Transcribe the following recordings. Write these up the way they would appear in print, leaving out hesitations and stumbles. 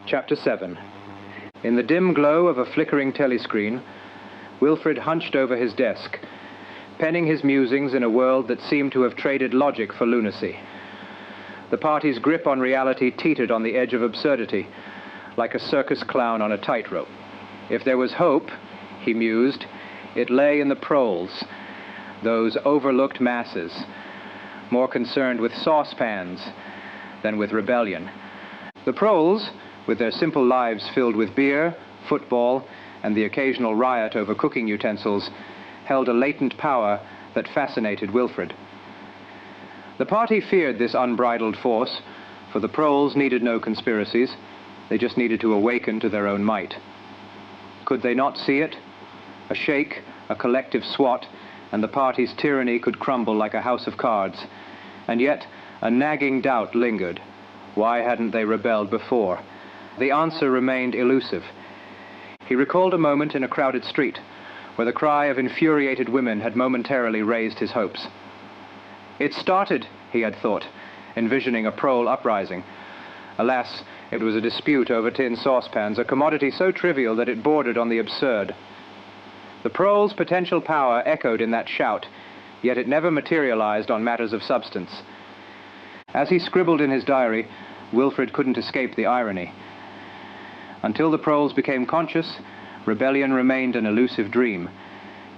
Chapter 7. In the dim glow of a flickering telescreen, Wilfred hunched over his desk, penning his musings in a world that seemed to have traded logic for lunacy. The party's grip on reality teetered on the edge of absurdity, like a circus clown on a tightrope. If there was hope, he mused, it lay in the proles, those overlooked masses, more concerned with saucepans than with rebellion. The proles, with their simple lives filled with beer, football, and the occasional riot over cooking utensils, held a latent power that fascinated Wilfred. The party feared this unbridled force, for the proles needed no conspiracies. They just needed to awaken to their own might. Could they not see it? A shake, a collective swat, and the party's tyranny could crumble like a house of cards. And yet, a nagging doubt lingered. Why hadn't they rebelled before? The answer remained elusive. He recalled a moment in a crowded street, where the cry of infuriated women had momentarily raised his hopes. It started, he had thought, envisioning a prole uprising. Alas, it was a dispute over tin saucepans, a commodity so trivial that it bordered on the absurd. The prole's potential power echoed in that shout, yet it never materialized on matters of substance. As he scribbled in his diary, Wilfred couldn't escape the irony. Until the proles became conscious, rebellion remained an elusive dream.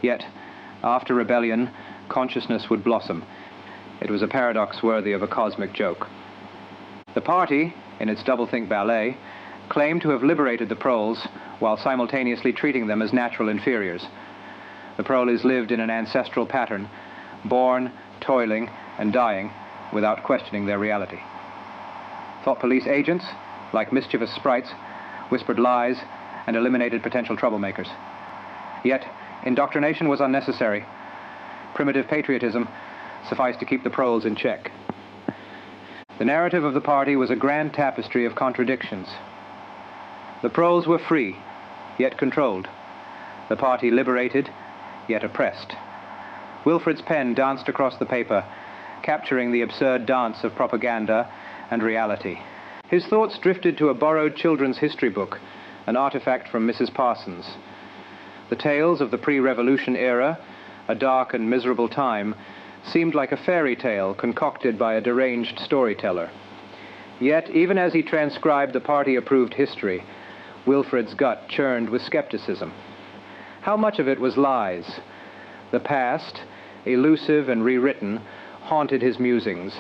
Yet, after rebellion, consciousness would blossom. It was a paradox worthy of a cosmic joke. The party, in its doublethink ballet, claimed to have liberated the proles while simultaneously treating them as natural inferiors. The proles lived in an ancestral pattern, born, toiling, and dying without questioning their reality. Thought police agents, like mischievous sprites, whispered lies and eliminated potential troublemakers. Yet, indoctrination was unnecessary. Primitive patriotism sufficed to keep the proles in check. The narrative of the party was a grand tapestry of contradictions. The proles were free, yet controlled. The party liberated, yet oppressed. Wilfred's pen danced across the paper, capturing the absurd dance of propaganda and reality. His thoughts drifted to a borrowed children's history book, an artifact from Mrs. Parsons. The tales of the pre-revolution era, a dark and miserable time, seemed like a fairy tale concocted by a deranged storyteller. Yet, even as he transcribed the party-approved history, Wilfred's gut churned with skepticism. How much of it was lies? The past, elusive and rewritten, haunted his musings.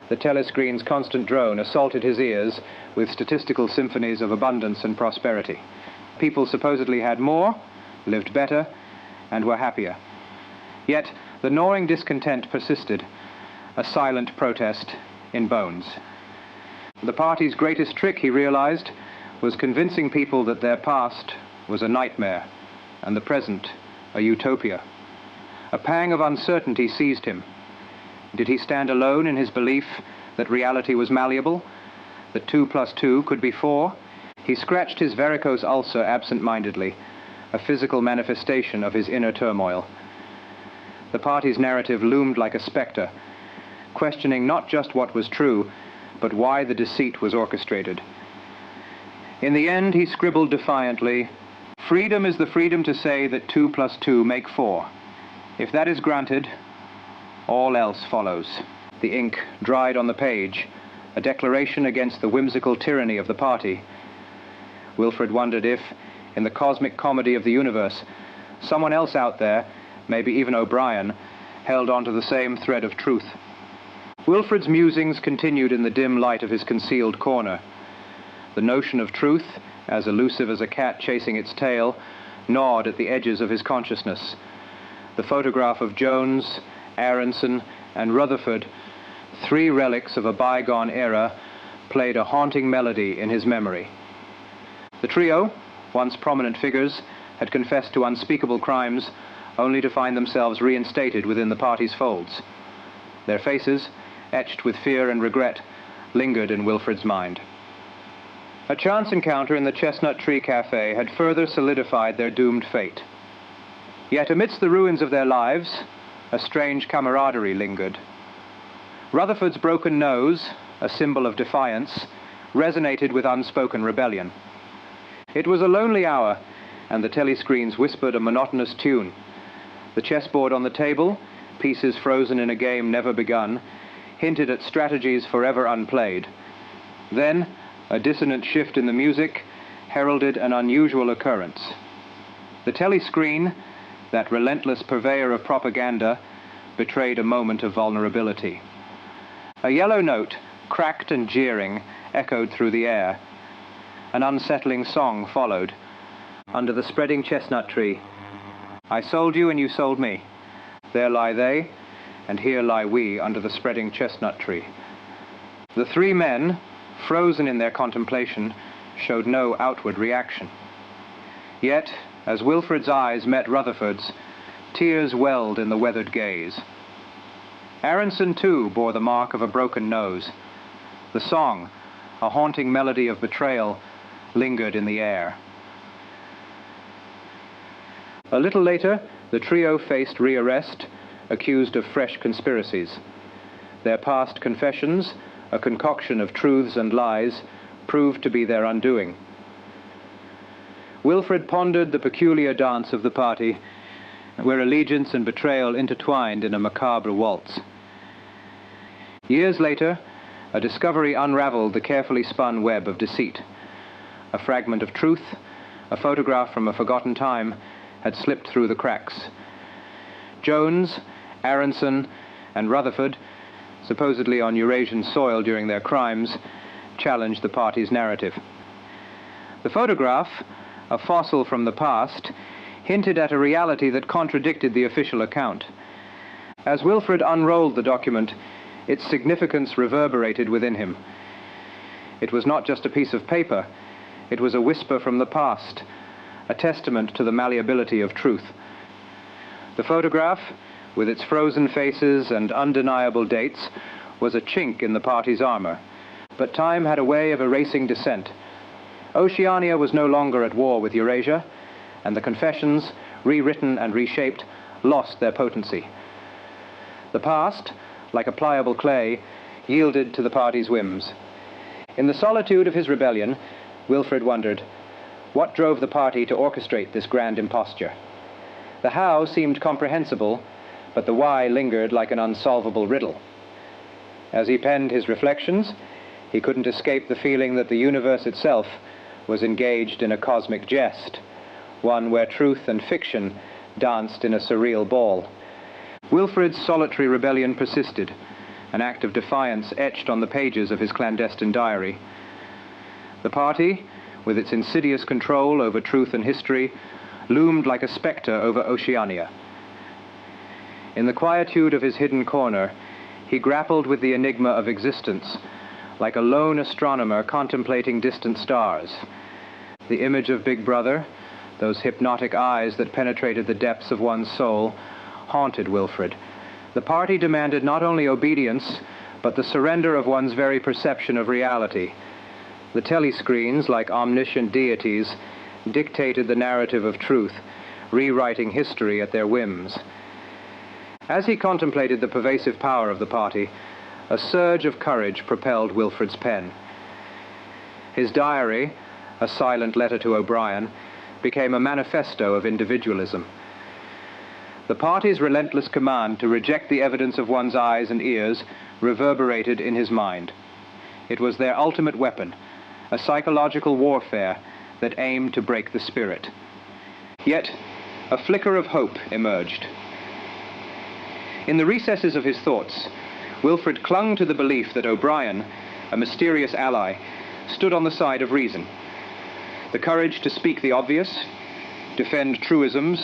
The telescreen's constant drone assaulted his ears with statistical symphonies of abundance and prosperity. People supposedly had more, lived better, and were happier. Yet, the gnawing discontent persisted, a silent protest in bones. The party's greatest trick, he realized, was convincing people that their past was a nightmare and the present a utopia. A pang of uncertainty seized him. Did he stand alone in his belief that reality was malleable, that 2 + 2 could be 4? He scratched his varicose ulcer absent-mindedly, a physical manifestation of his inner turmoil. The party's narrative loomed like a specter, questioning not just what was true, but why the deceit was orchestrated. In the end, he scribbled defiantly, "Freedom is the freedom to say that 2 + 2 make 4. If that is granted, all else follows." The ink dried on the page, a declaration against the whimsical tyranny of the party. Wilfred wondered if, in the cosmic comedy of the universe, someone else out there, maybe even O'Brien, held on to the same thread of truth. Wilfred's musings continued in the dim light of his concealed corner. The notion of truth, as elusive as a cat chasing its tail, gnawed at the edges of his consciousness. The photograph of Jones, Aronson, and Rutherford, 3 relics of a bygone era, played a haunting melody in his memory. The trio, once prominent figures, had confessed to unspeakable crimes, only to find themselves reinstated within the party's folds. Their faces, etched with fear and regret, lingered in Wilfred's mind. A chance encounter in the Chestnut Tree Cafe had further solidified their doomed fate. Yet amidst the ruins of their lives, a strange camaraderie lingered. Rutherford's broken nose, a symbol of defiance, resonated with unspoken rebellion. It was a lonely hour, and the telescreens whispered a monotonous tune. The chessboard on the table, pieces frozen in a game never begun, hinted at strategies forever unplayed. Then, a dissonant shift in the music heralded an unusual occurrence. The telescreen, that relentless purveyor of propaganda, betrayed a moment of vulnerability. A yellow note, cracked and jeering, echoed through the air. An unsettling song followed. Under the spreading chestnut tree, I sold you and you sold me. There lie they, and here lie we under the spreading chestnut tree. The three men, frozen in their contemplation, showed no outward reaction. Yet, as Wilfred's eyes met Rutherford's, tears welled in the weathered gaze. Aronson, too, bore the mark of a broken nose. The song, a haunting melody of betrayal, lingered in the air. A little later, the trio faced rearrest, accused of fresh conspiracies. Their past confessions, a concoction of truths and lies, proved to be their undoing. Wilfred pondered the peculiar dance of the party, where allegiance and betrayal intertwined in a macabre waltz. Years later, a discovery unraveled the carefully spun web of deceit. A fragment of truth, a photograph from a forgotten time, had slipped through the cracks. Jones, Aronson, and Rutherford, supposedly on Eurasian soil during their crimes, challenged the party's narrative. The photograph, a fossil from the past, hinted at a reality that contradicted the official account. As Wilfred unrolled the document, its significance reverberated within him. It was not just a piece of paper, it was a whisper from the past, a testament to the malleability of truth. The photograph, with its frozen faces and undeniable dates, was a chink in the party's armor. But time had a way of erasing dissent. Oceania was no longer at war with Eurasia, and the confessions, rewritten and reshaped, lost their potency. The past, like a pliable clay, yielded to the party's whims. In the solitude of his rebellion, Wilfred wondered, what drove the party to orchestrate this grand imposture? The how seemed comprehensible, but the why lingered like an unsolvable riddle. As he penned his reflections, he couldn't escape the feeling that the universe itself was engaged in a cosmic jest, one where truth and fiction danced in a surreal ball. Wilfred's solitary rebellion persisted, an act of defiance etched on the pages of his clandestine diary. The party, with its insidious control over truth and history, loomed like a specter over Oceania. In the quietude of his hidden corner, he grappled with the enigma of existence, like a lone astronomer contemplating distant stars. The image of Big Brother, those hypnotic eyes that penetrated the depths of one's soul, haunted Wilfred. The party demanded not only obedience, but the surrender of one's very perception of reality. The telescreens, like omniscient deities, dictated the narrative of truth, rewriting history at their whims. As he contemplated the pervasive power of the party, a surge of courage propelled Wilfred's pen. His diary, a silent letter to O'Brien, became a manifesto of individualism. The party's relentless command to reject the evidence of one's eyes and ears reverberated in his mind. It was their ultimate weapon, a psychological warfare that aimed to break the spirit. Yet, a flicker of hope emerged. In the recesses of his thoughts, Wilfred clung to the belief that O'Brien, a mysterious ally, stood on the side of reason. The courage to speak the obvious, defend truisms,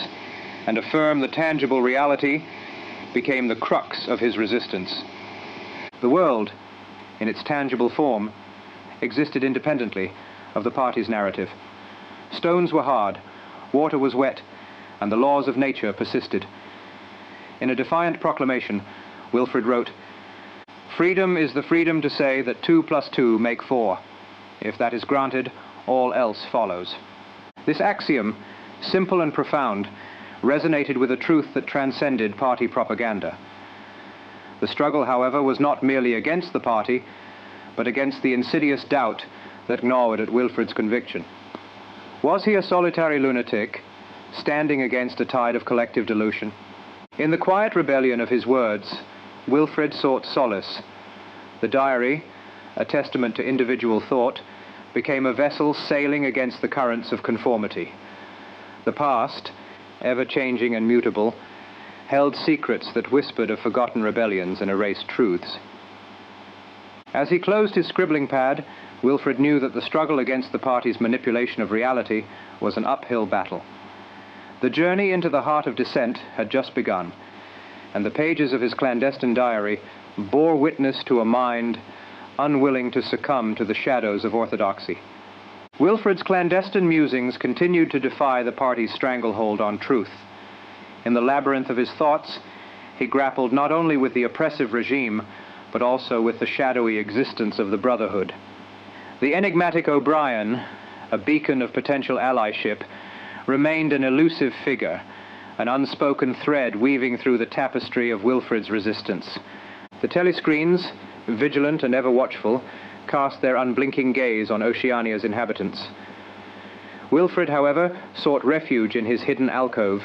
and affirm the tangible reality became the crux of his resistance. The world, in its tangible form, existed independently of the party's narrative. Stones were hard, water was wet, and the laws of nature persisted. In a defiant proclamation, Wilfred wrote, "Freedom is the freedom to say that 2 + 2 make 4. If that is granted, all else follows." This axiom, simple and profound, resonated with a truth that transcended party propaganda. The struggle, however, was not merely against the party, but against the insidious doubt that gnawed at Wilfred's conviction. Was he a solitary lunatic, standing against a tide of collective delusion? In the quiet rebellion of his words, Wilfred sought solace. The diary, a testament to individual thought, became a vessel sailing against the currents of conformity. The past, ever-changing and mutable, held secrets that whispered of forgotten rebellions and erased truths. As he closed his scribbling pad, Wilfred knew that the struggle against the party's manipulation of reality was an uphill battle. The journey into the heart of dissent had just begun, and the pages of his clandestine diary bore witness to a mind unwilling to succumb to the shadows of orthodoxy. Wilfred's clandestine musings continued to defy the party's stranglehold on truth. In the labyrinth of his thoughts, he grappled not only with the oppressive regime, but also with the shadowy existence of the Brotherhood. The enigmatic O'Brien, a beacon of potential allyship, remained an elusive figure, an unspoken thread weaving through the tapestry of Wilfred's resistance. The telescreens, vigilant and ever watchful, cast their unblinking gaze on Oceania's inhabitants. Wilfred, however, sought refuge in his hidden alcove,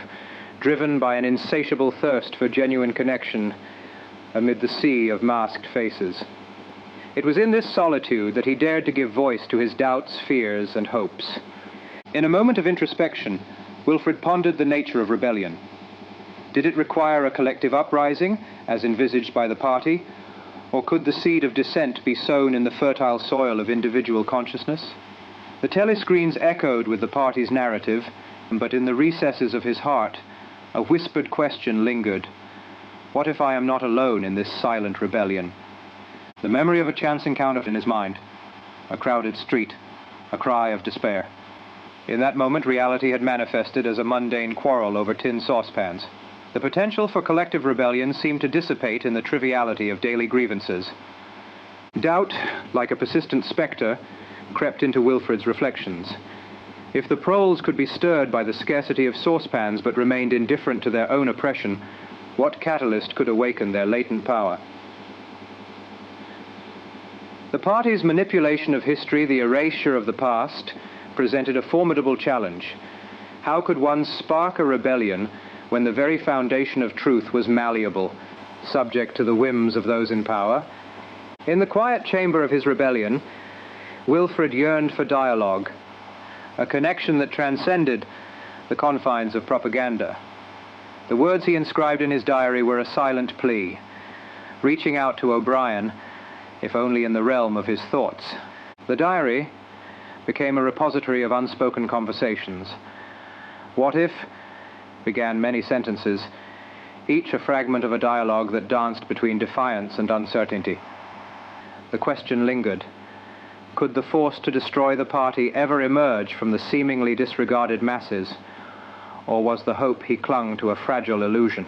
driven by an insatiable thirst for genuine connection amid the sea of masked faces. It was in this solitude that he dared to give voice to his doubts, fears, and hopes. In a moment of introspection, Wilfred pondered the nature of rebellion. Did it require a collective uprising, as envisaged by the party, or could the seed of dissent be sown in the fertile soil of individual consciousness? The telescreens echoed with the party's narrative, but in the recesses of his heart, a whispered question lingered. What if I am not alone in this silent rebellion? The memory of a chance encounter in his mind, a crowded street, a cry of despair. In that moment, reality had manifested as a mundane quarrel over tin saucepans. The potential for collective rebellion seemed to dissipate in the triviality of daily grievances. Doubt, like a persistent spectre, crept into Wilfred's reflections. If the proles could be stirred by the scarcity of saucepans but remained indifferent to their own oppression, what catalyst could awaken their latent power? The party's manipulation of history, the erasure of the past, presented a formidable challenge. How could one spark a rebellion when the very foundation of truth was malleable, subject to the whims of those in power? In the quiet chamber of his rebellion, Wilfred yearned for dialogue, a connection that transcended the confines of propaganda. The words he inscribed in his diary were a silent plea, reaching out to O'Brien, if only in the realm of his thoughts. The diary became a repository of unspoken conversations. What if, began many sentences, each a fragment of a dialogue that danced between defiance and uncertainty. The question lingered. Could the force to destroy the party ever emerge from the seemingly disregarded masses, or was the hope he clung to a fragile illusion?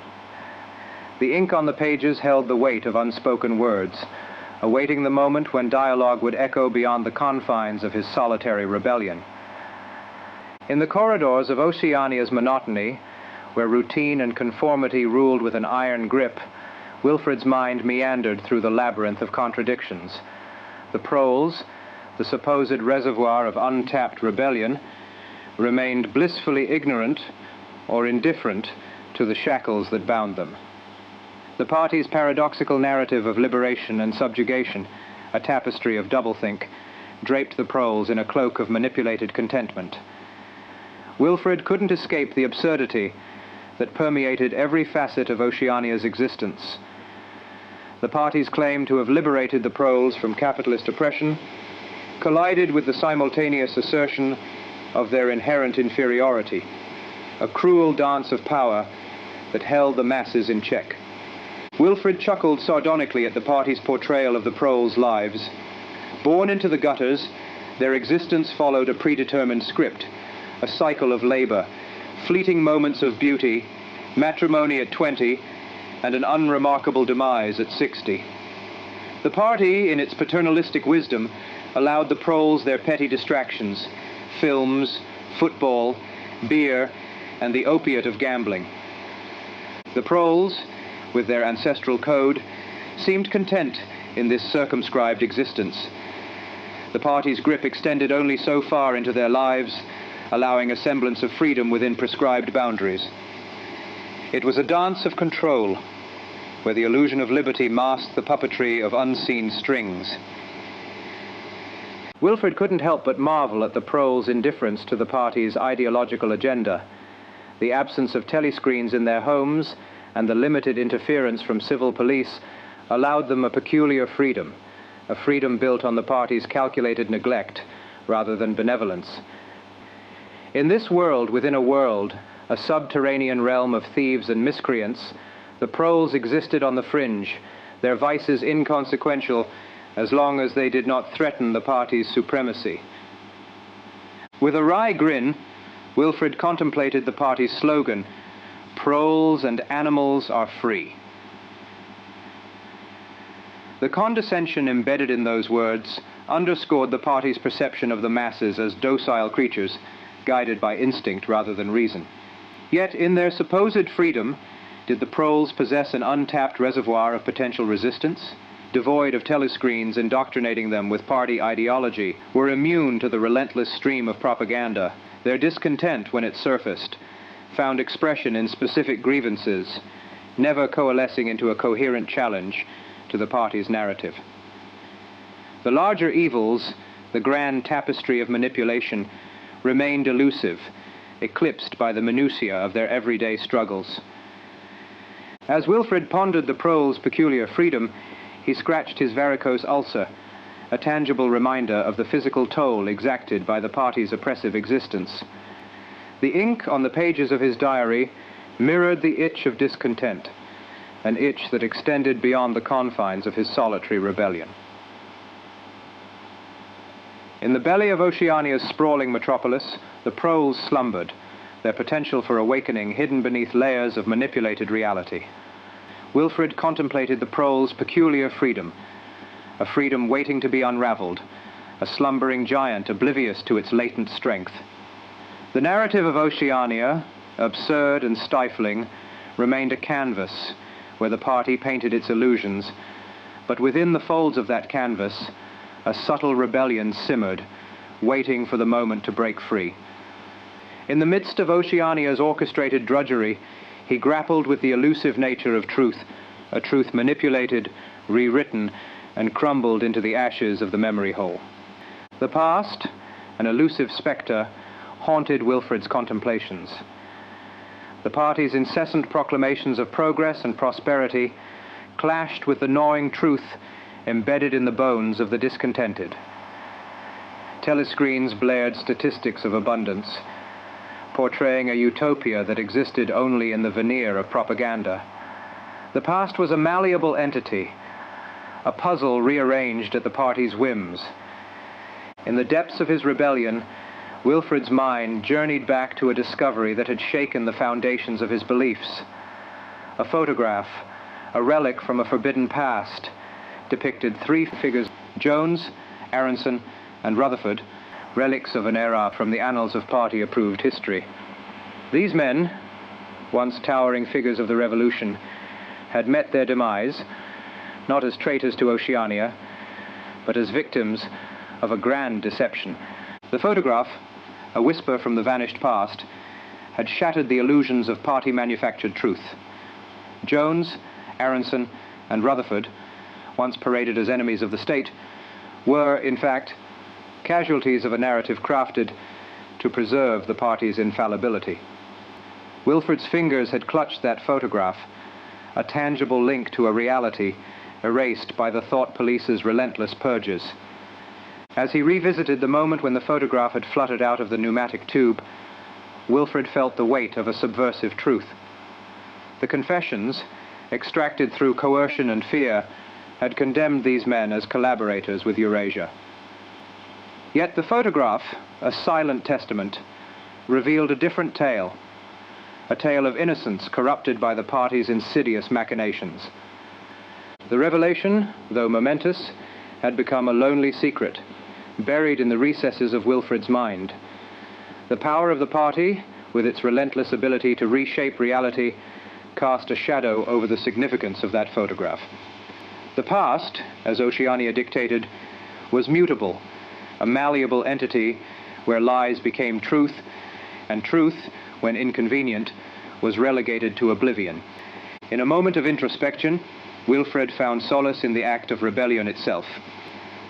The ink on the pages held the weight of unspoken words, awaiting the moment when dialogue would echo beyond the confines of his solitary rebellion. In the corridors of Oceania's monotony, where routine and conformity ruled with an iron grip, Wilfred's mind meandered through the labyrinth of contradictions. The proles, the supposed reservoir of untapped rebellion, remained blissfully ignorant or indifferent to the shackles that bound them. The party's paradoxical narrative of liberation and subjugation, a tapestry of doublethink, draped the proles in a cloak of manipulated contentment. Wilfred couldn't escape the absurdity that permeated every facet of Oceania's existence. The party's claim to have liberated the proles from capitalist oppression collided with the simultaneous assertion of their inherent inferiority, a cruel dance of power that held the masses in check. Wilfred chuckled sardonically at the party's portrayal of the proles' lives. Born into the gutters, their existence followed a predetermined script, a cycle of labor, fleeting moments of beauty, matrimony at 20, and an unremarkable demise at 60. The party, in its paternalistic wisdom, allowed the proles their petty distractions, films, football, beer, and the opiate of gambling. The proles, with their ancestral code, seemed content in this circumscribed existence. The party's grip extended only so far into their lives, allowing a semblance of freedom within prescribed boundaries. It was a dance of control, where the illusion of liberty masked the puppetry of unseen strings. Wilfred couldn't help but marvel at the proles' indifference to the party's ideological agenda. The absence of telescreens in their homes and the limited interference from civil police allowed them a peculiar freedom, a freedom built on the party's calculated neglect rather than benevolence. In this world within a world, a subterranean realm of thieves and miscreants, the proles existed on the fringe, their vices inconsequential as long as they did not threaten the party's supremacy. With a wry grin, Wilfred contemplated the party's slogan, "Proles and animals are free." The condescension embedded in those words underscored the party's perception of the masses as docile creatures, guided by instinct rather than reason. Yet in their supposed freedom, did the proles possess an untapped reservoir of potential resistance? Devoid of telescreens indoctrinating them with party ideology, were immune to the relentless stream of propaganda. Their discontent, when it surfaced, found expression in specific grievances, never coalescing into a coherent challenge to the party's narrative. The larger evils, the grand tapestry of manipulation, remained elusive, eclipsed by the minutiae of their everyday struggles. As Wilfred pondered the proles' peculiar freedom, he scratched his varicose ulcer, a tangible reminder of the physical toll exacted by the party's oppressive existence. The ink on the pages of his diary mirrored the itch of discontent, an itch that extended beyond the confines of his solitary rebellion. In the belly of Oceania's sprawling metropolis, the proles slumbered, their potential for awakening hidden beneath layers of manipulated reality. Wilfred contemplated the proles' peculiar freedom, a freedom waiting to be unraveled, a slumbering giant oblivious to its latent strength. The narrative of Oceania, absurd and stifling, remained a canvas where the party painted its illusions, but within the folds of that canvas, a subtle rebellion simmered, waiting for the moment to break free. In the midst of Oceania's orchestrated drudgery, he grappled with the elusive nature of truth, a truth manipulated, rewritten, and crumbled into the ashes of the memory hole. The past, an elusive spectre, haunted Wilfred's contemplations. The party's incessant proclamations of progress and prosperity clashed with the gnawing truth embedded in the bones of the discontented. Telescreens blared statistics of abundance, portraying a utopia that existed only in the veneer of propaganda. The past was a malleable entity, a puzzle rearranged at the party's whims. In the depths of his rebellion, Wilfred's mind journeyed back to a discovery that had shaken the foundations of his beliefs. A photograph, a relic from a forbidden past, depicted three figures, Jones, Aronson, and Rutherford, relics of an era from the annals of party-approved history. These men, once towering figures of the revolution, had met their demise, not as traitors to Oceania, but as victims of a grand deception. The photograph, a whisper from the vanished past, had shattered the illusions of party-manufactured truth. Jones, Aronson, and Rutherford, once paraded as enemies of the state, were, in fact, casualties of a narrative crafted to preserve the party's infallibility. Wilfred's fingers had clutched that photograph, a tangible link to a reality erased by the thought police's relentless purges. As he revisited the moment when the photograph had fluttered out of the pneumatic tube, Wilfred felt the weight of a subversive truth. The confessions, extracted through coercion and fear, had condemned these men as collaborators with Eurasia. Yet the photograph, a silent testament, revealed a different tale, a tale of innocence corrupted by the party's insidious machinations. The revelation, though momentous, had become a lonely secret, buried in the recesses of Wilfred's mind. The power of the party, with its relentless ability to reshape reality, cast a shadow over the significance of that photograph. The past, as Oceania dictated, was mutable, a malleable entity where lies became truth, and truth, when inconvenient, was relegated to oblivion. In a moment of introspection, Wilfred found solace in the act of rebellion itself.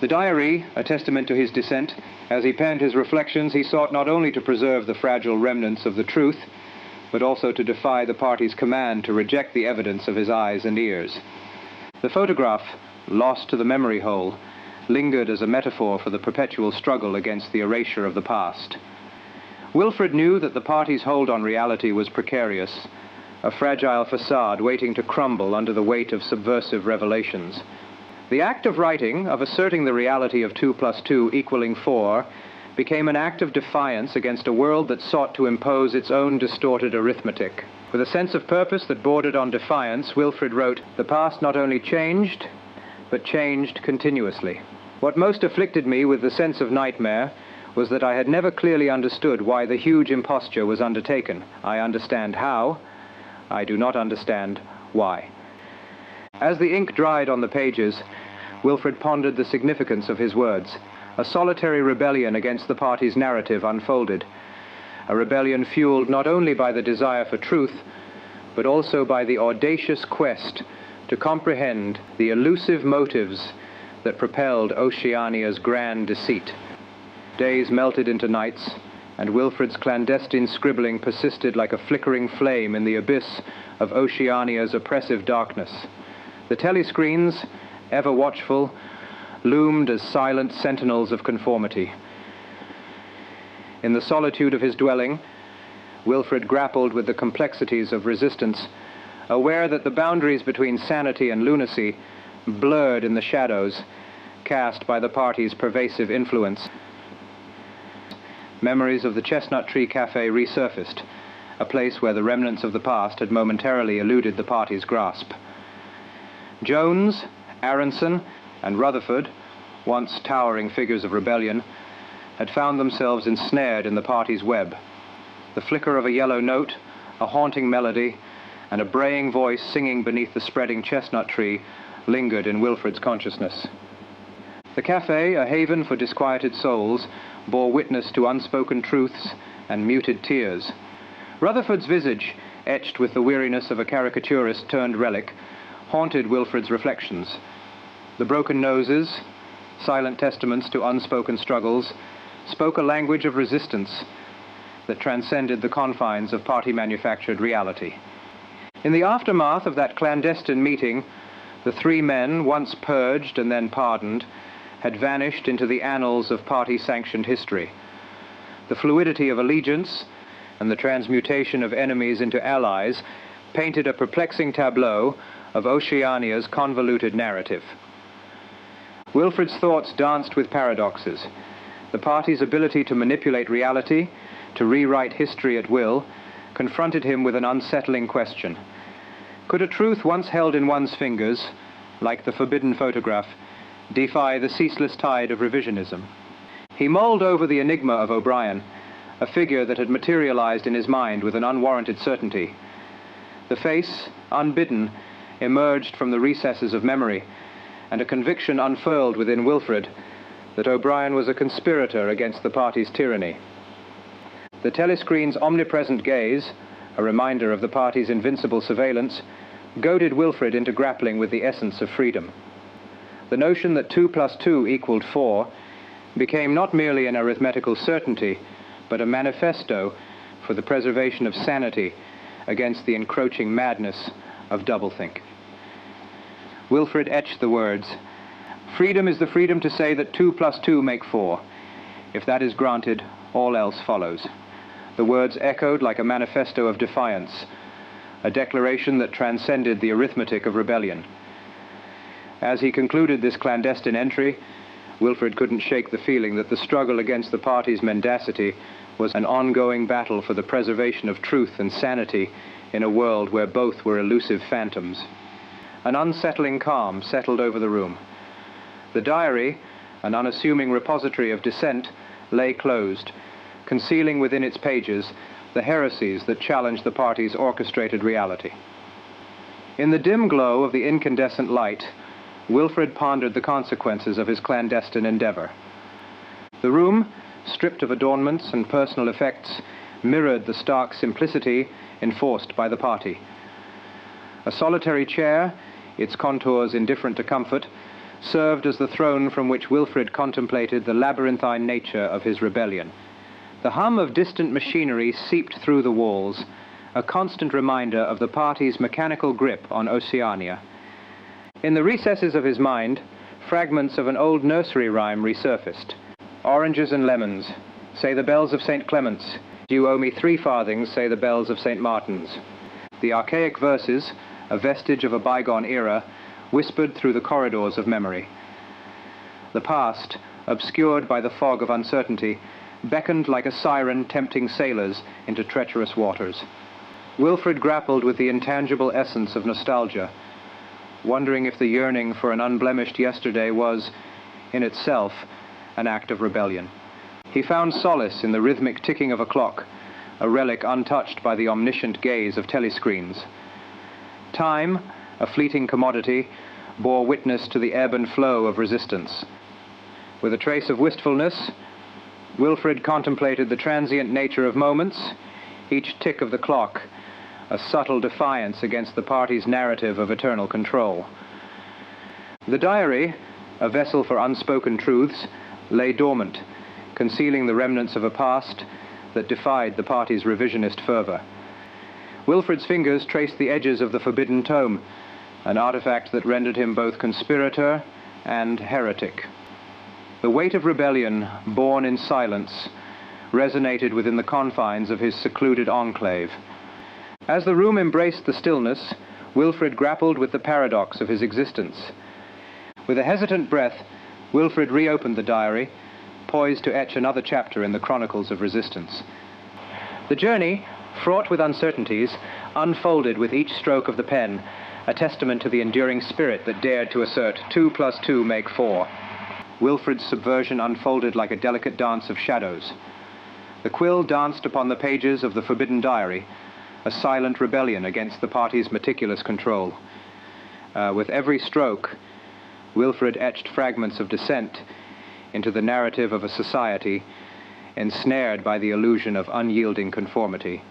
The diary, a testament to his dissent, as he penned his reflections, he sought not only to preserve the fragile remnants of the truth, but also to defy the party's command to reject the evidence of his eyes and ears. The photograph, lost to the memory hole, lingered as a metaphor for the perpetual struggle against the erasure of the past. Wilfred knew that the party's hold on reality was precarious, a fragile facade waiting to crumble under the weight of subversive revelations. The act of writing, of asserting the reality of 2 + 2 equaling 4, became an act of defiance against a world that sought to impose its own distorted arithmetic. With a sense of purpose that bordered on defiance, Wilfred wrote, "The past not only changed, but changed continuously." What most afflicted me with the sense of nightmare was that I had never clearly understood why the huge imposture was undertaken. I understand how, I do not understand why. As the ink dried on the pages, Wilfred pondered the significance of his words. A solitary rebellion against the party's narrative unfolded, a rebellion fueled not only by the desire for truth, but also by the audacious quest to comprehend the elusive motives that propelled Oceania's grand deceit. Days melted into nights, and Wilfred's clandestine scribbling persisted like a flickering flame in the abyss of Oceania's oppressive darkness. The telescreens, ever watchful, loomed as silent sentinels of conformity. In the solitude of his dwelling, Wilfred grappled with the complexities of resistance, aware that the boundaries between sanity and lunacy blurred in the shadows cast by the party's pervasive influence. Memories of the Chestnut Tree Cafe resurfaced, a place where the remnants of the past had momentarily eluded the party's grasp. Jones, Aronson, and Rutherford, once towering figures of rebellion, had found themselves ensnared in the party's web. The flicker of a yellow note, a haunting melody, and a braying voice singing beneath the spreading chestnut tree lingered in Wilfred's consciousness. The cafe, a haven for disquieted souls, bore witness to unspoken truths and muted tears. Rutherford's visage, etched with the weariness of a caricaturist turned relic, haunted Wilfred's reflections. The broken noses, silent testaments to unspoken struggles, spoke a language of resistance that transcended the confines of party-manufactured reality. In the aftermath of that clandestine meeting, the three men, once purged and then pardoned, had vanished into the annals of party-sanctioned history. The fluidity of allegiance and the transmutation of enemies into allies painted a perplexing tableau of Oceania's convoluted narrative. Wilfred's thoughts danced with paradoxes. The party's ability to manipulate reality, to rewrite history at will, confronted him with an unsettling question. Could a truth once held in one's fingers, like the forbidden photograph, defy the ceaseless tide of revisionism? He mulled over the enigma of O'Brien, a figure that had materialized in his mind with an unwarranted certainty. The face, unbidden, emerged from the recesses of memory, and a conviction unfurled within Wilfred that O'Brien was a conspirator against the party's tyranny. The telescreen's omnipresent gaze, a reminder of the party's invincible surveillance, goaded Wilfred into grappling with the essence of freedom. The notion that 2 + 2 equaled 4 became not merely an arithmetical certainty, but a manifesto for the preservation of sanity against the encroaching madness of doublethink. Wilfred etched the words, "Freedom is the freedom to say that 2 + 2 make 4. If that is granted, all else follows." The words echoed like a manifesto of defiance, a declaration that transcended the arithmetic of rebellion. As he concluded this clandestine entry, Wilfred couldn't shake the feeling that the struggle against the party's mendacity was an ongoing battle for the preservation of truth and sanity in a world where both were elusive phantoms. An unsettling calm settled over the room. The diary, an unassuming repository of dissent, lay closed, concealing within its pages the heresies that challenged the party's orchestrated reality. In the dim glow of the incandescent light, Wilfred pondered the consequences of his clandestine endeavor. The room, stripped of adornments and personal effects, mirrored the stark simplicity enforced by the party. A solitary chair, its contours indifferent to comfort, served as the throne from which Wilfred contemplated the labyrinthine nature of his rebellion. The hum of distant machinery seeped through the walls, a constant reminder of the party's mechanical grip on Oceania. In the recesses of his mind, fragments of an old nursery rhyme resurfaced. Oranges and lemons, say the bells of St. Clement's. You owe me 3 farthings, say the bells of St. Martin's. The archaic verses, a vestige of a bygone era, whispered through the corridors of memory. The past, obscured by the fog of uncertainty, beckoned like a siren tempting sailors into treacherous waters. Wilfred grappled with the intangible essence of nostalgia, wondering if the yearning for an unblemished yesterday was, in itself, an act of rebellion. He found solace in the rhythmic ticking of a clock, a relic untouched by the omniscient gaze of telescreens. Time, a fleeting commodity, bore witness to the ebb and flow of resistance. With a trace of wistfulness, Wilfred contemplated the transient nature of moments, each tick of the clock a subtle defiance against the party's narrative of eternal control. The diary, a vessel for unspoken truths, lay dormant, concealing the remnants of a past that defied the party's revisionist fervor. Wilfred's fingers traced the edges of the forbidden tome, an artifact that rendered him both conspirator and heretic. The weight of rebellion, born in silence, resonated within the confines of his secluded enclave. As the room embraced the stillness, Wilfred grappled with the paradox of his existence. With a hesitant breath, Wilfred reopened the diary, poised to etch another chapter in the chronicles of resistance. The journey, fraught with uncertainties, unfolded with each stroke of the pen, a testament to the enduring spirit that dared to assert 2 + 2 make 4. Wilfred's subversion unfolded like a delicate dance of shadows. The quill danced upon the pages of the forbidden diary, a silent rebellion against the party's meticulous control. With every stroke, Wilfred etched fragments of dissent into the narrative of a society ensnared by the illusion of unyielding conformity.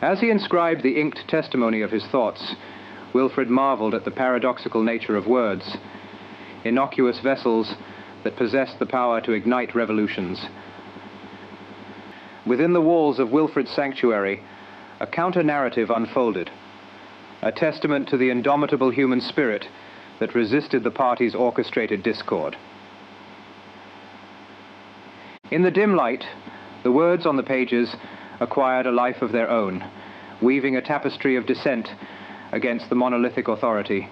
As he inscribed the inked testimony of his thoughts, Wilfred marveled at the paradoxical nature of words, innocuous vessels that possessed the power to ignite revolutions. Within the walls of Wilfred's sanctuary, a counter-narrative unfolded, a testament to the indomitable human spirit that resisted the party's orchestrated discord. In the dim light, the words on the pages acquired a life of their own, weaving a tapestry of dissent against the monolithic authority.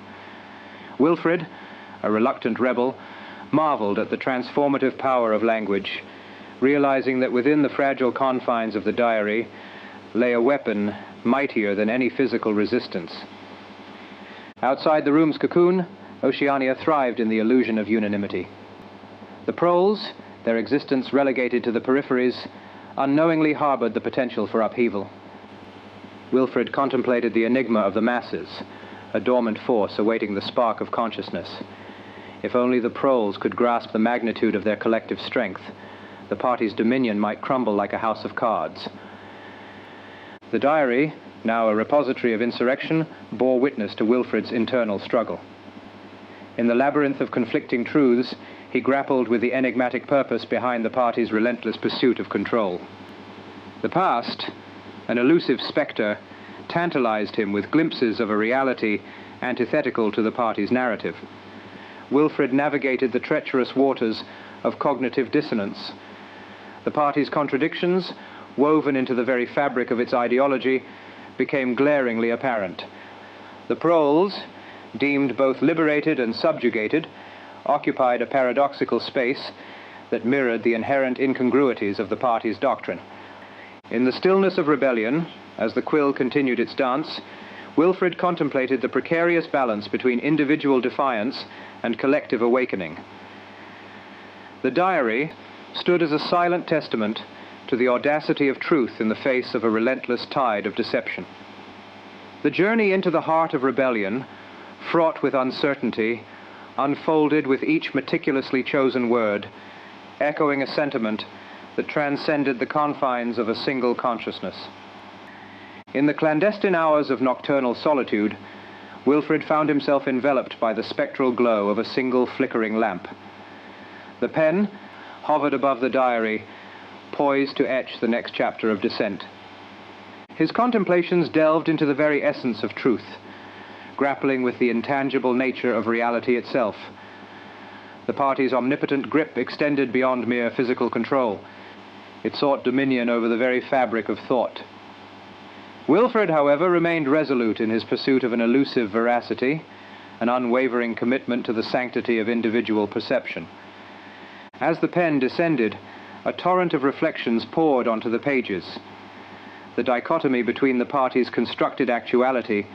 Wilfred, a reluctant rebel, marveled at the transformative power of language, realizing that within the fragile confines of the diary lay a weapon mightier than any physical resistance. Outside the room's cocoon, Oceania thrived in the illusion of unanimity. The proles, their existence relegated to the peripheries, unknowingly harbored the potential for upheaval. Wilfred contemplated the enigma of the masses, a dormant force awaiting the spark of consciousness. If only the proles could grasp the magnitude of their collective strength, the party's dominion might crumble like a house of cards. The diary, now a repository of insurrection, bore witness to Wilfred's internal struggle. In the labyrinth of conflicting truths, he grappled with the enigmatic purpose behind the party's relentless pursuit of control. The past, an elusive specter, tantalized him with glimpses of a reality antithetical to the party's narrative. Wilfred navigated the treacherous waters of cognitive dissonance. The party's contradictions, woven into the very fabric of its ideology, became glaringly apparent. The proles, deemed both liberated and subjugated, occupied a paradoxical space that mirrored the inherent incongruities of the party's doctrine. In the stillness of rebellion, as the quill continued its dance, Wilfred contemplated the precarious balance between individual defiance and collective awakening. The diary stood as a silent testament to the audacity of truth in the face of a relentless tide of deception. The journey into the heart of rebellion, fraught with uncertainty, unfolded with each meticulously chosen word, echoing a sentiment that transcended the confines of a single consciousness. In the clandestine hours of nocturnal solitude, Wilfred found himself enveloped by the spectral glow of a single flickering lamp. The pen hovered above the diary, poised to etch the next chapter of descent. His contemplations delved into the very essence of truth, grappling with the intangible nature of reality itself. The party's omnipotent grip extended beyond mere physical control. It sought dominion over the very fabric of thought. Wilfred, however, remained resolute in his pursuit of an elusive veracity, an unwavering commitment to the sanctity of individual perception. As the pen descended, a torrent of reflections poured onto the pages. The dichotomy between the party's constructed actuality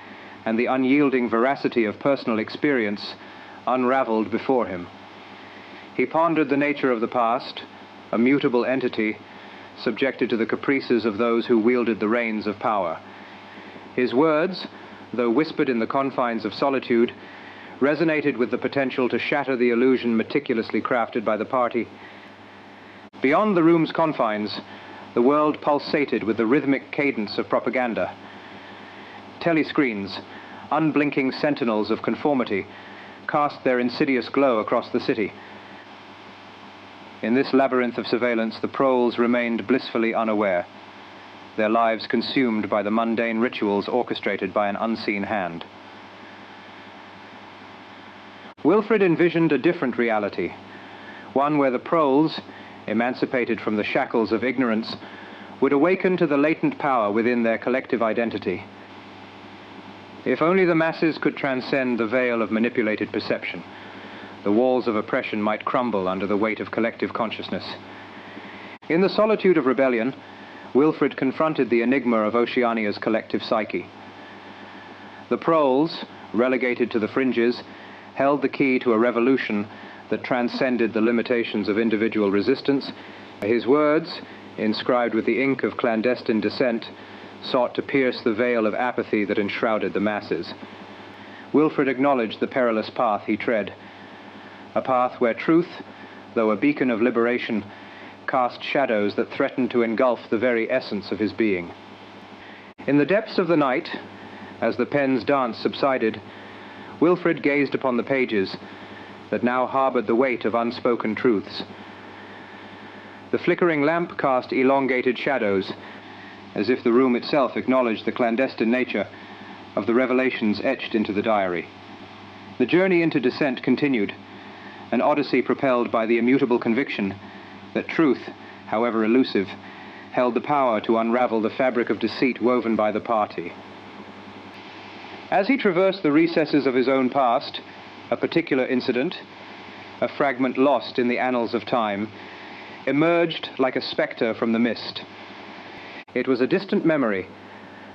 and the unyielding veracity of personal experience unraveled before him. He pondered the nature of the past, a mutable entity, subjected to the caprices of those who wielded the reins of power. His words, though whispered in the confines of solitude, resonated with the potential to shatter the illusion meticulously crafted by the party. Beyond the room's confines, the world pulsated with the rhythmic cadence of propaganda. Telescreens, unblinking sentinels of conformity, cast their insidious glow across the city. In this labyrinth of surveillance, the proles remained blissfully unaware, their lives consumed by the mundane rituals orchestrated by an unseen hand. Wilfred envisioned a different reality, one where the proles, emancipated from the shackles of ignorance, would awaken to the latent power within their collective identity. If only the masses could transcend the veil of manipulated perception, the walls of oppression might crumble under the weight of collective consciousness. In the solitude of rebellion, Wilfred confronted the enigma of Oceania's collective psyche. The proles, relegated to the fringes, held the key to a revolution that transcended the limitations of individual resistance. His words, inscribed with the ink of clandestine dissent, sought to pierce the veil of apathy that enshrouded the masses. Wilfred acknowledged the perilous path he tread, a path where truth, though a beacon of liberation, cast shadows that threatened to engulf the very essence of his being. In the depths of the night, as the pen's dance subsided, Wilfred gazed upon the pages that now harbored the weight of unspoken truths. The flickering lamp cast elongated shadows, as if the room itself acknowledged the clandestine nature of the revelations etched into the diary. The journey into dissent continued, an odyssey propelled by the immutable conviction that truth, however elusive, held the power to unravel the fabric of deceit woven by the party. As he traversed the recesses of his own past, a particular incident, a fragment lost in the annals of time, emerged like a spectre from the mist. It was a distant memory,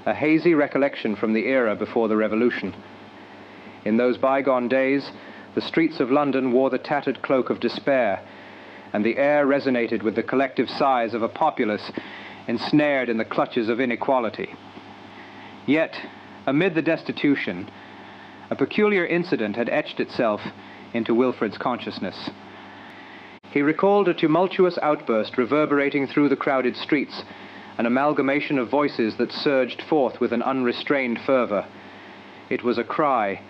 a hazy recollection from the era before the Revolution. In those bygone days, the streets of London wore the tattered cloak of despair, and the air resonated with the collective sighs of a populace ensnared in the clutches of inequality. Yet, amid the destitution, a peculiar incident had etched itself into Wilfred's consciousness. He recalled a tumultuous outburst reverberating through the crowded streets, an amalgamation of voices that surged forth with an unrestrained fervor. It was a cry,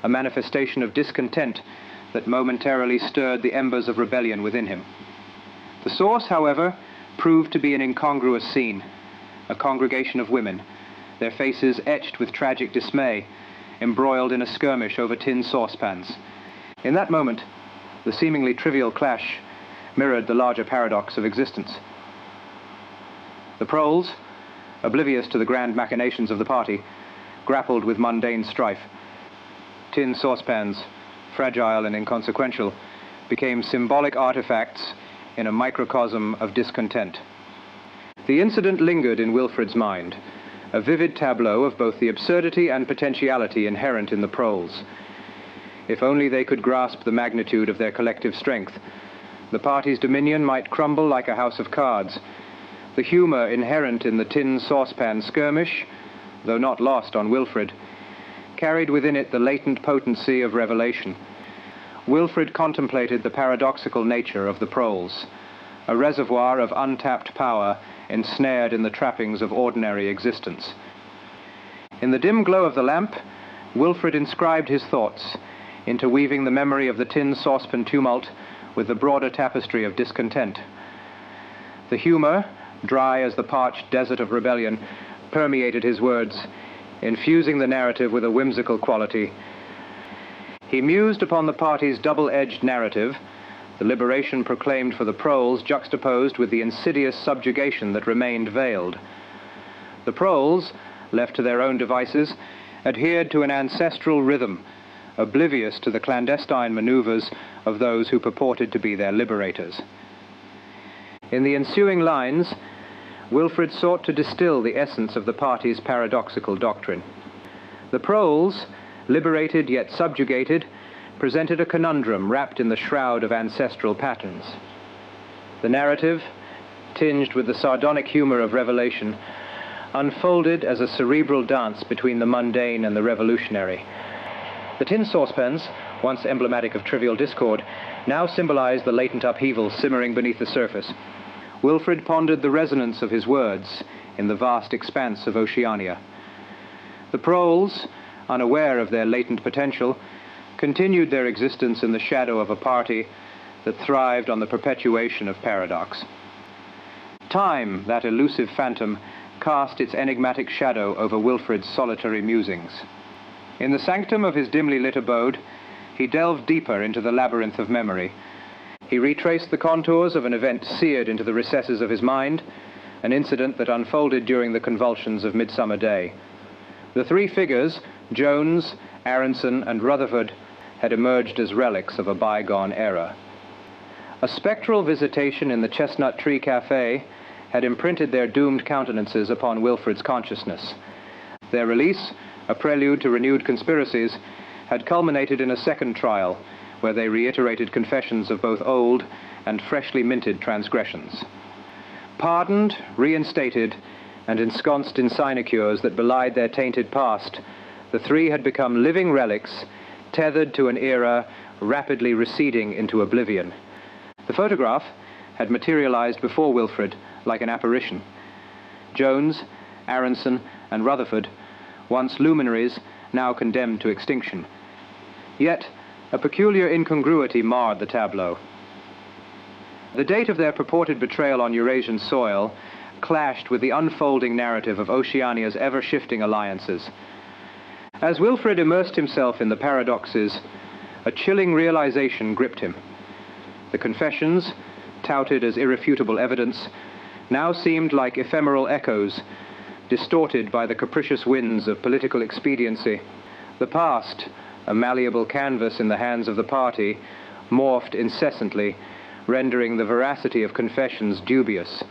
a manifestation of discontent that momentarily stirred the embers of rebellion within him. The source, however, proved to be an incongruous scene, a congregation of women, their faces etched with tragic dismay, embroiled in a skirmish over tin saucepans. In that moment, the seemingly trivial clash mirrored the larger paradox of existence. The proles, oblivious to the grand machinations of the party, grappled with mundane strife. Tin saucepans, fragile and inconsequential, became symbolic artifacts in a microcosm of discontent. The incident lingered in Wilfred's mind, a vivid tableau of both the absurdity and potentiality inherent in the proles. If only they could grasp the magnitude of their collective strength, the party's dominion might crumble like a house of cards. The humor inherent in the tin saucepan skirmish, though not lost on Wilfred, carried within it the latent potency of revelation, Wilfred contemplated the paradoxical nature of the proles, a reservoir of untapped power ensnared in the trappings of ordinary existence. In the dim glow of the lamp, Wilfred inscribed his thoughts, interweaving the memory of the tin saucepan tumult with the broader tapestry of discontent. The humor, dry as the parched desert of rebellion, permeated his words, infusing the narrative with a whimsical quality. He mused upon the party's double-edged narrative, the liberation proclaimed for the proles juxtaposed with the insidious subjugation that remained veiled. The proles, left to their own devices, adhered to an ancestral rhythm, oblivious to the clandestine maneuvers of those who purported to be their liberators. In the ensuing lines, Wilfred sought to distill the essence of the party's paradoxical doctrine. The proles, liberated yet subjugated, presented a conundrum wrapped in the shroud of ancestral patterns. The narrative, tinged with the sardonic humor of revelation, unfolded as a cerebral dance between the mundane and the revolutionary. The tin saucepans, once emblematic of trivial discord, now symbolized the latent upheaval simmering beneath the surface. Wilfred pondered the resonance of his words in the vast expanse of Oceania. The proles, unaware of their latent potential, continued their existence in the shadow of a party that thrived on the perpetuation of paradox. Time, that elusive phantom, cast its enigmatic shadow over Wilfred's solitary musings. In the sanctum of his dimly lit abode, he delved deeper into the labyrinth of memory. He retraced the contours of an event seared into the recesses of his mind, an incident that unfolded during the convulsions of Midsummer Day. The three figures, Jones, Aronson, and Rutherford, had emerged as relics of a bygone era. A spectral visitation in the Chestnut Tree Cafe had imprinted their doomed countenances upon Wilfred's consciousness. Their release, a prelude to renewed conspiracies, had culminated in a second trial, where they reiterated confessions of both old and freshly minted transgressions. Pardoned, reinstated, and ensconced in sinecures that belied their tainted past, the three had become living relics, tethered to an era rapidly receding into oblivion. The photograph had materialized before Wilfred like an apparition. Jones, Aronson, and Rutherford, once luminaries, now condemned to extinction. Yet, a peculiar incongruity marred the tableau. The date of their purported betrayal on Eurasian soil clashed with the unfolding narrative of Oceania's ever-shifting alliances. As Wilfred immersed himself in the paradoxes, a chilling realization gripped him. The confessions, touted as irrefutable evidence, now seemed like ephemeral echoes, distorted by the capricious winds of political expediency. The past, a malleable canvas in the hands of the party, morphed incessantly, rendering the veracity of confessions dubious.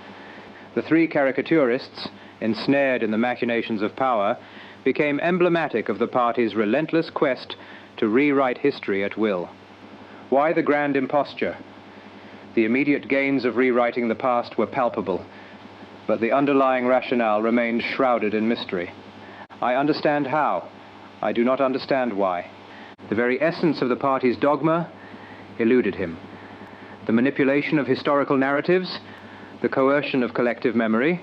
The three caricaturists, ensnared in the machinations of power, became emblematic of the party's relentless quest to rewrite history at will. Why the grand imposture? The immediate gains of rewriting the past were palpable, but the underlying rationale remained shrouded in mystery. I understand how. I do not understand why. The very essence of the party's dogma eluded him. The manipulation of historical narratives, the coercion of collective memory.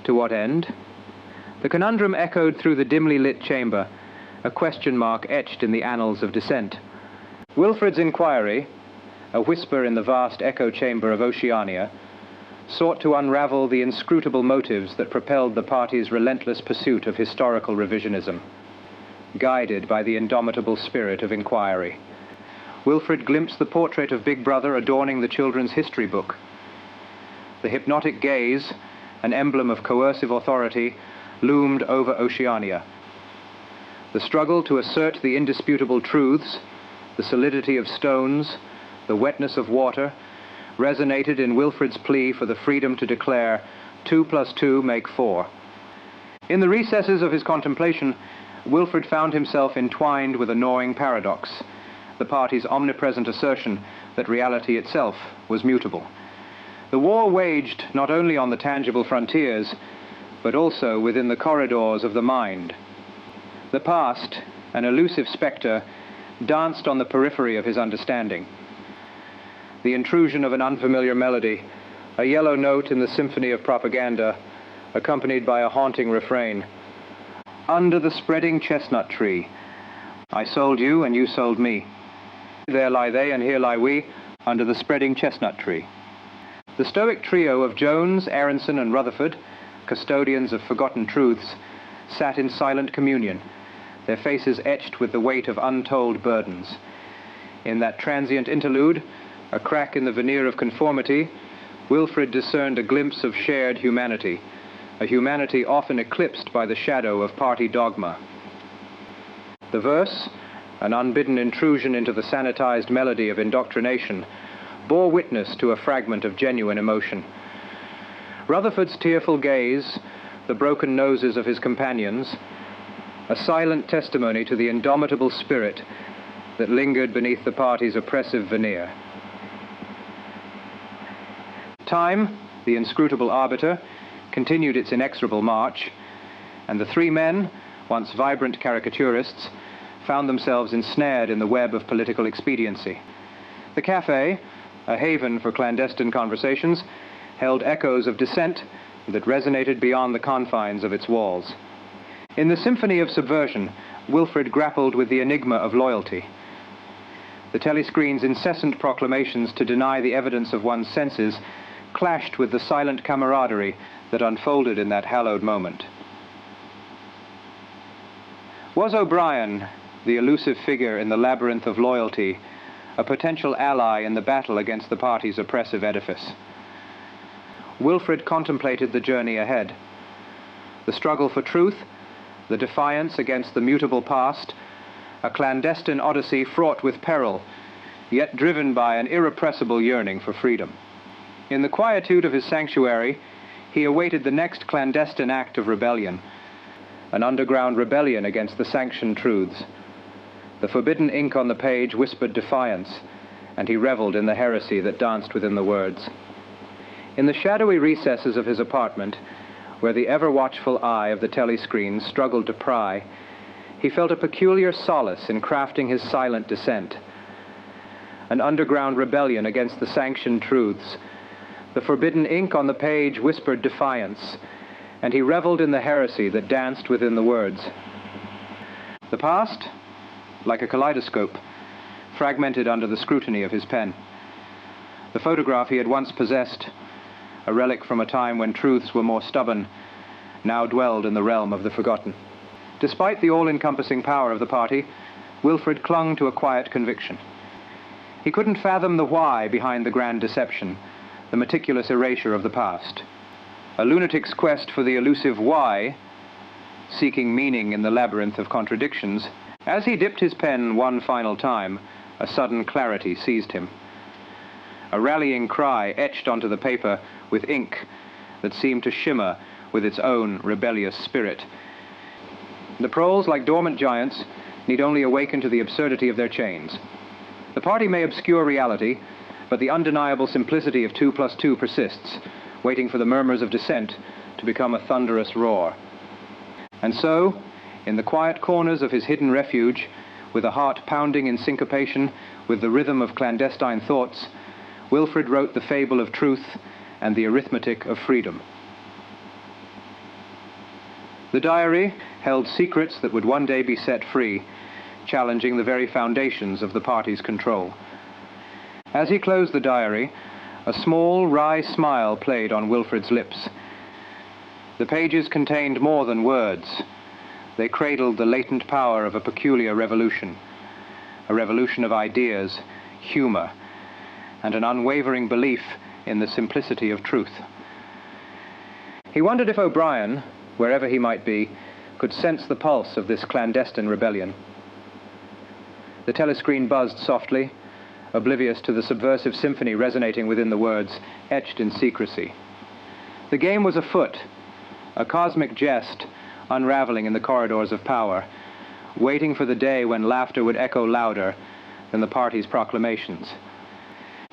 To what end? The conundrum echoed through the dimly lit chamber, a question mark etched in the annals of dissent. Wilfred's inquiry, a whisper in the vast echo chamber of Oceania, sought to unravel the inscrutable motives that propelled the party's relentless pursuit of historical revisionism. Guided by the indomitable spirit of inquiry, Wilfred glimpsed the portrait of Big Brother adorning the children's history book. The hypnotic gaze, an emblem of coercive authority, loomed over Oceania. The struggle to assert the indisputable truths, the solidity of stones, the wetness of water, resonated in Wilfred's plea for the freedom to declare 2 + 2 make 4. In the recesses of his contemplation, Wilfred found himself entwined with a gnawing paradox, the party's omnipresent assertion that reality itself was mutable. The war waged not only on the tangible frontiers, but also within the corridors of the mind. The past, an elusive spectre, danced on the periphery of his understanding. The intrusion of an unfamiliar melody, a yellow note in the symphony of propaganda, accompanied by a haunting refrain. Under the spreading chestnut tree, I sold you and you sold me. There lie they and here lie we, under the spreading chestnut tree. The stoic trio of Jones, Aronson, and Rutherford, custodians of forgotten truths, sat in silent communion, their faces etched with the weight of untold burdens. In that transient interlude, a crack in the veneer of conformity, Wilfred discerned a glimpse of shared humanity, a humanity often eclipsed by the shadow of party dogma. The verse, an unbidden intrusion into the sanitized melody of indoctrination, bore witness to a fragment of genuine emotion. Rutherford's tearful gaze, the broken noses of his companions, a silent testimony to the indomitable spirit that lingered beneath the party's oppressive veneer. Time, the inscrutable arbiter, continued its inexorable march, and the three men, once vibrant caricaturists, found themselves ensnared in the web of political expediency. The café, a haven for clandestine conversations, held echoes of dissent that resonated beyond the confines of its walls. In the symphony of subversion, Wilfred grappled with the enigma of loyalty. The telescreen's incessant proclamations to deny the evidence of one's senses clashed with the silent camaraderie that unfolded in that hallowed moment. Was O'Brien, the elusive figure in the labyrinth of loyalty, a potential ally in the battle against the party's oppressive edifice? Wilfred contemplated the journey ahead. The struggle for truth, the defiance against the mutable past, a clandestine odyssey fraught with peril, yet driven by an irrepressible yearning for freedom. In the quietude of his sanctuary, he awaited the next clandestine act of rebellion, an underground rebellion against the sanctioned truths. The forbidden ink on the page whispered defiance, and he reveled in the heresy that danced within the words. In the shadowy recesses of his apartment, where the ever-watchful eye of the telescreen struggled to pry, he felt a peculiar solace in crafting his silent dissent. An underground rebellion against the sanctioned truths. The forbidden ink on the page whispered defiance, and he reveled in the heresy that danced within the words. The past, like a kaleidoscope, fragmented under the scrutiny of his pen. The photograph he had once possessed, a relic from a time when truths were more stubborn, now dwelled in the realm of the forgotten. Despite the all-encompassing power of the party, Wilfred clung to a quiet conviction. He couldn't fathom the why behind the grand deception, the meticulous erasure of the past. A lunatic's quest for the elusive why, seeking meaning in the labyrinth of contradictions. As he dipped his pen one final time, a sudden clarity seized him. A rallying cry etched onto the paper with ink that seemed to shimmer with its own rebellious spirit. The proles, like dormant giants, need only awaken to the absurdity of their chains. The party may obscure reality, but the undeniable simplicity of 2 + 2 persists, waiting for the murmurs of dissent to become a thunderous roar. And so, in the quiet corners of his hidden refuge, with a heart pounding in syncopation with the rhythm of clandestine thoughts, Wilfred wrote the fable of truth and the arithmetic of freedom. The diary held secrets that would one day be set free, challenging the very foundations of the party's control. As he closed the diary, a small, wry smile played on Wilfred's lips. The pages contained more than words. They cradled the latent power of a peculiar revolution, a revolution of ideas, humor, and an unwavering belief in the simplicity of truth. He wondered if O'Brien, wherever he might be, could sense the pulse of this clandestine rebellion. The telescreen buzzed softly, oblivious to the subversive symphony resonating within the words, etched in secrecy. The game was afoot, a cosmic jest unraveling in the corridors of power, waiting for the day when laughter would echo louder than the party's proclamations.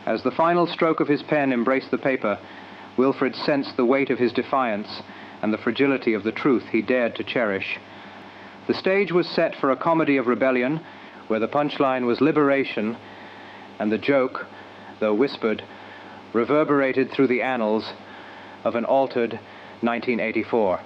As the final stroke of his pen embraced the paper, Wilfred sensed the weight of his defiance and the fragility of the truth he dared to cherish. The stage was set for a comedy of rebellion, where the punchline was liberation, and the joke, though whispered, reverberated through the annals of an altered 1984.